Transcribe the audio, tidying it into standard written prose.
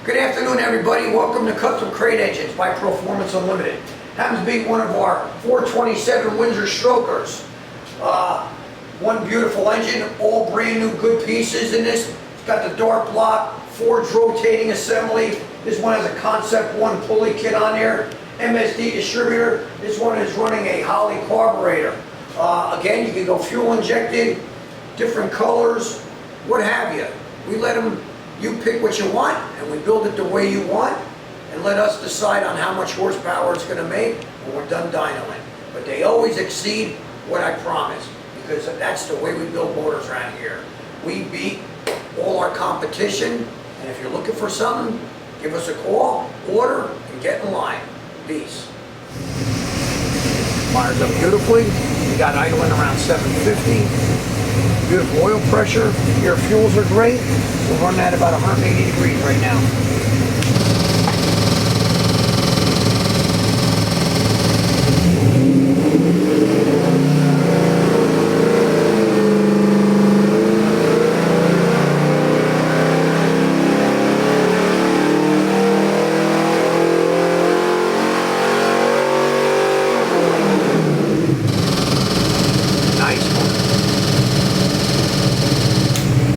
Good afternoon, everybody. Welcome to Custom Crate Engines by Proformance Unlimited. Happens to be one of our 427 Windsor Strokers. One beautiful engine, all brand new good pieces in this. It's got the dart block, Ford's rotating assembly. This one has a Concept 1 pulley kit on there. MSD distributor. This one is running a Holley carburetor. Again, you can go fuel injected, different colors, what have you. We let them, you pick what you want, and we build it the way you want, and let us decide on how much horsepower it's going to make when we're done dynoing. But they always exceed what I promised, because that's the way we build motors around here. We beat all our competition, and if you're looking for something, give us a call, order, and get in line. Peace. Fires up beautifully. We got idling around 750. Beautiful oil pressure. Your fuels are great. We're running at about 180 degrees right now.